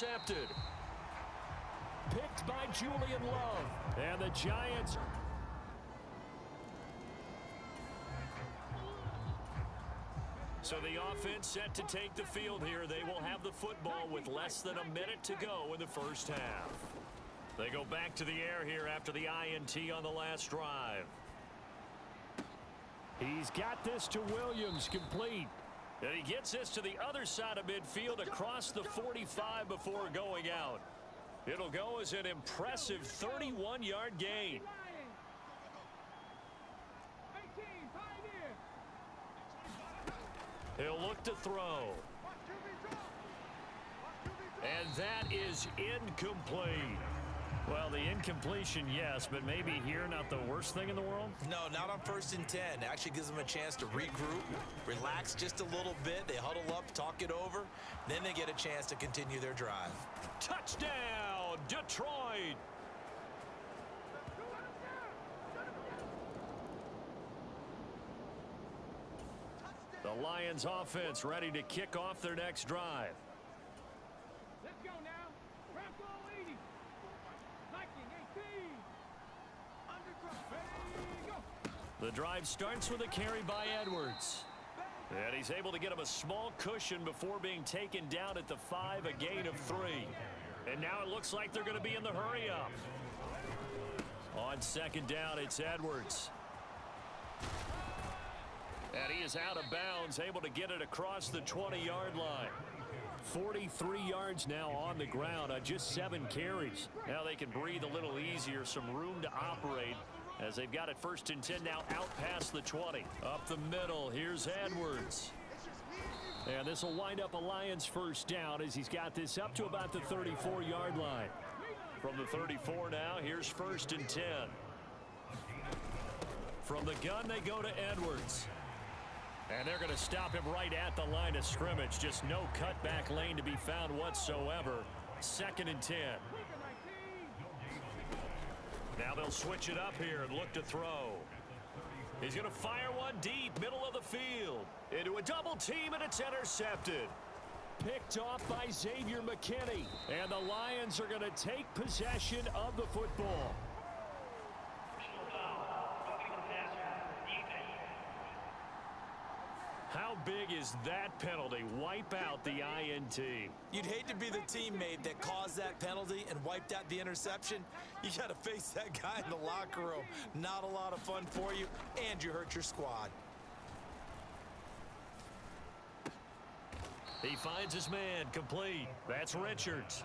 intercepted. Picked by Julian Love. And the Giants. So the offense set to take the field here. They will have the football with less than a minute to go in the first half. They go back to the air here after the INT on the last drive. He's got this to Williams, complete. And he gets this to the other side of midfield across the 45 before going out. It'll go as an impressive 31-yard gain. He'll look to throw. And that is incomplete. Well, the incompletion, yes, but maybe here not the worst thing in the world? No, not on 1st and 10. It actually gives them a chance to regroup, relax just a little bit. They huddle up, talk it over. Then they get a chance to continue their drive. Touchdown, Detroit! The Lions offense ready to kick off their next drive. Let's go now. Rambo 80. Viking 18. Undercross. Ready, go. The drive starts with a carry by Edwards. And he's able to get him a small cushion before being taken down at the 5, a gain of 3. And now it looks like they're going to be in the hurry up. On 2nd down, it's Edwards. And he is out of bounds, able to get it across the 20-yard line. 43 yards now on the ground on just 7 carries. Now they can breathe a little easier, some room to operate as they've got it 1st and 10 now out past the 20. Up the middle, here's Edwards. And this will wind up a Lions first down as he's got this up to about the 34-yard line. From the 34 now, here's 1st and 10. From the gun, they go to Edwards. And they're going to stop him right at the line of scrimmage. Just no cutback lane to be found whatsoever. 2nd and 10. Now they'll switch it up here and look to throw. He's going to fire one deep, middle of the field. Into a double team, and it's intercepted. Picked off by Xavier McKinney. And the Lions are going to take possession of the football. How big is that penalty? Wipe out the INT. You'd hate to be the teammate that caused that penalty and wiped out the interception. You got to face that guy in the locker room. Not a lot of fun for you, and you hurt your squad. He finds his man, complete. That's Richards.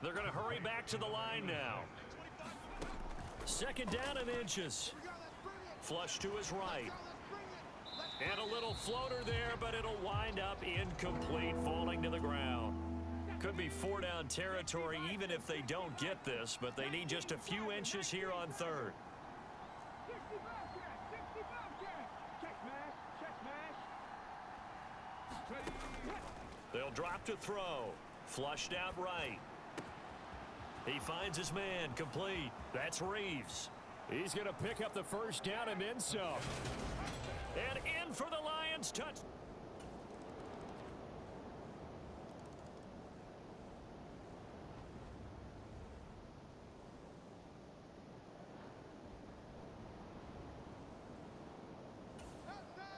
They're going to hurry back to the line now. 2nd down and inches. Flush to his right. And a little floater there, but it'll wind up incomplete, falling to the ground. Could be 4-down territory even if they don't get this, but they need just a few inches here on 3rd. They'll drop to throw. Flushed out right. He finds his man, complete. That's Reeves. He's going to pick up the 1st down and then some. And in for the Lions touch.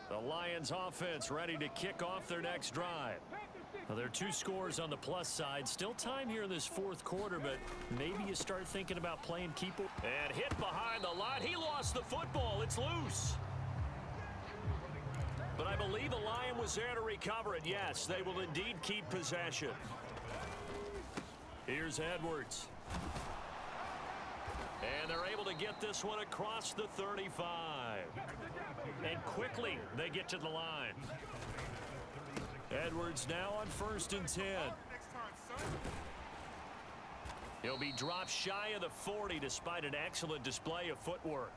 The Lions offense ready to kick off their next drive. Well, there are 2 scores on the plus side. Still time here in this 4th quarter, but maybe you start thinking about playing keeper. And hit behind the line. He lost the football. It's loose. But I believe the Lion was there to recover it. Yes, they will indeed keep possession. Here's Edwards. And they're able to get this one across the 35. And quickly they get to the line. Edwards now on 1st and 10. He'll be dropped shy of the 40 despite an excellent display of footwork.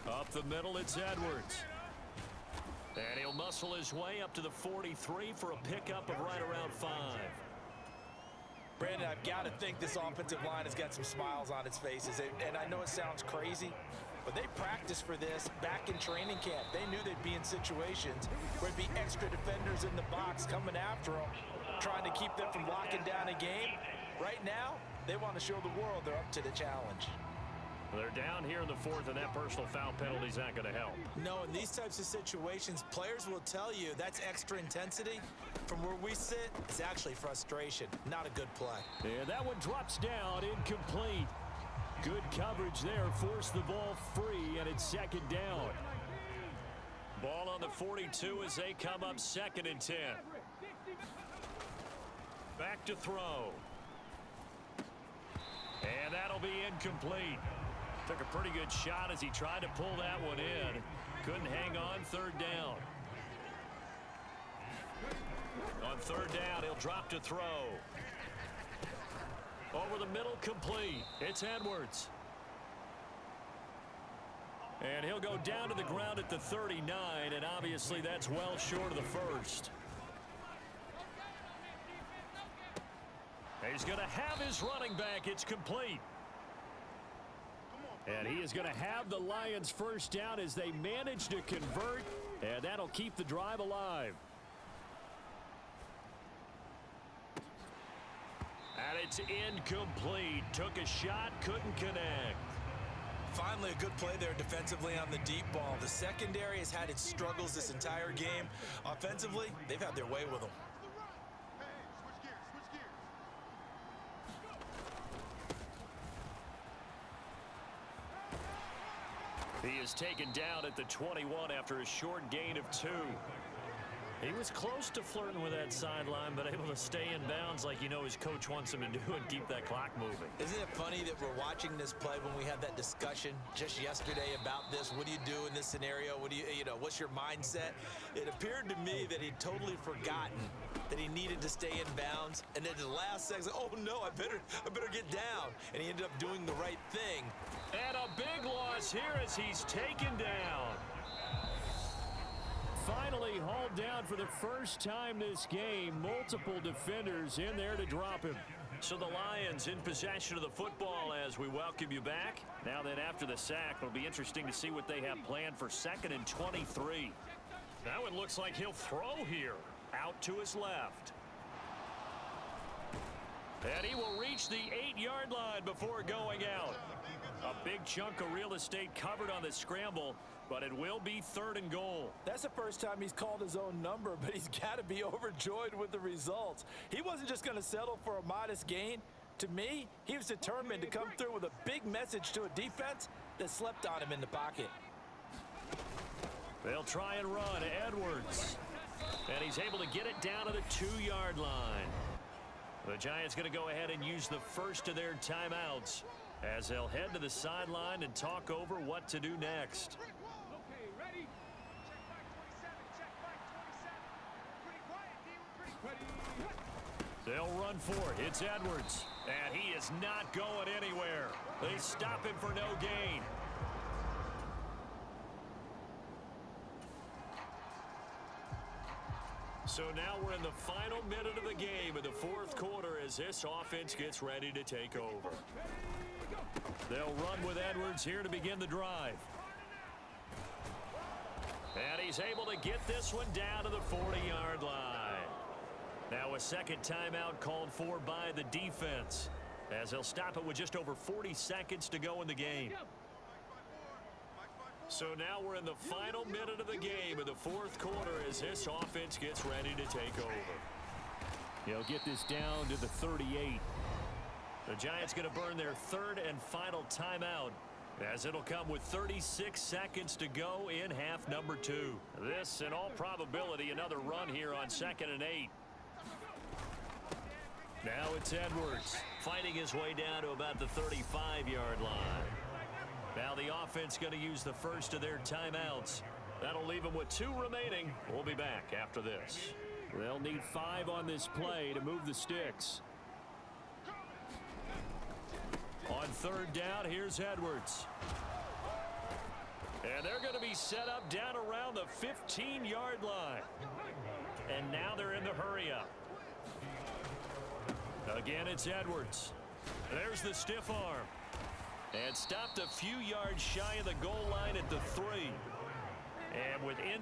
Up the middle, it's Edwards. And he'll muscle his way up to the 43 for a pickup of right around 5. Brandon, I've got to think this offensive line has got some smiles on its faces. And I know it sounds crazy, But they practiced for this back in training camp. They knew they'd be in situations where there'd be extra defenders in the box coming after them, trying to keep them from locking down a game. Right now, they want to show the world they're up to the challenge. They're down here in the fourth, and that personal foul penalty is not going to help. No, in these types of situations, players will tell you that's extra intensity. From where we sit, it's actually frustration, not a good play. And that one drops down, incomplete. Good coverage there, forced the ball free, and it's second down. Ball on the 42 as they come up 2nd and 10. Back to throw. And that'll be incomplete. Took a pretty good shot as he tried to pull that one in. Couldn't hang on, 3rd down. On 3rd down, he'll drop to throw. Over the middle, complete. It's Edwards. And he'll go down to the ground at the 39, and obviously that's well short of the first. He's going to have his running back. It's complete. And he is going to have the Lions first down as they manage to convert, and that'll keep the drive alive. And it's incomplete. Took a shot, couldn't connect. Finally, a good play there defensively on the deep ball. The secondary has had its struggles this entire game. Offensively, they've had their way with them. He is taken down at the 21 after a short gain of 2. He was close to flirting with that sideline, but able to stay in bounds like you know his coach wants him to do and keep that clock moving. Isn't it funny that we're watching this play when we had that discussion just yesterday about this? What do you do in this scenario? What do you know, what's your mindset? It appeared to me that he'd totally forgotten that he needed to stay in bounds, and then the last second, oh no, I better get down. And he ended up doing the right thing. And a big loss here as he's taken down. Finally hauled down for the first time this game. Multiple defenders in there to drop him. So the Lions in possession of the football as we welcome you back. Now then, after the sack, it'll be interesting to see what they have planned for 2nd and 23. Now it looks like he'll throw here. Out to his left. And he will reach the 8-yard line before going out. A big chunk of real estate covered on the scramble, but it will be 3rd and goal. That's the first time he's called his own number, but he's got to be overjoyed with the results. He wasn't just going to settle for a modest gain. To me, he was determined to come through with a big message to a defense that slept on him in the pocket. They'll try and run. Edwards. And he's able to get it down to the 2-yard line. The Giants going to go ahead and use the first of their timeouts as they'll head to the sideline and talk over what to do next. Okay, ready? Check back 27. Pretty quiet, D. Pretty. They'll run for it. It's Edwards. And he is not going anywhere. They stop him for no gain. So now we're in the final minute of the game in the 4th quarter as this offense gets ready to take over. They'll run with Edwards here to begin the drive. And he's able to get this one down to the 40-yard line. Now a second timeout called for by the defense as they'll stop it with just over 40 seconds to go in the game. So now we're in the final minute of the game in the 4th quarter as this offense gets ready to take over. He'll get this down to the 38. The Giants going to burn their 3rd and final timeout as it'll come with 36 seconds to go in half number 2. This, in all probability, another run here on 2nd and 8. Now it's Edwards fighting his way down to about the 35-yard line. Now the offense going to use the first of their timeouts. That'll leave them with 2 remaining. We'll be back after this. They'll need 5 on this play to move the sticks. On 3rd down, here's Edwards. And they're going to be set up down around the 15-yard line. And now they're in the hurry-up. Again, it's Edwards. There's the stiff arm. And stopped a few yards shy of the goal line at the 3. And with inside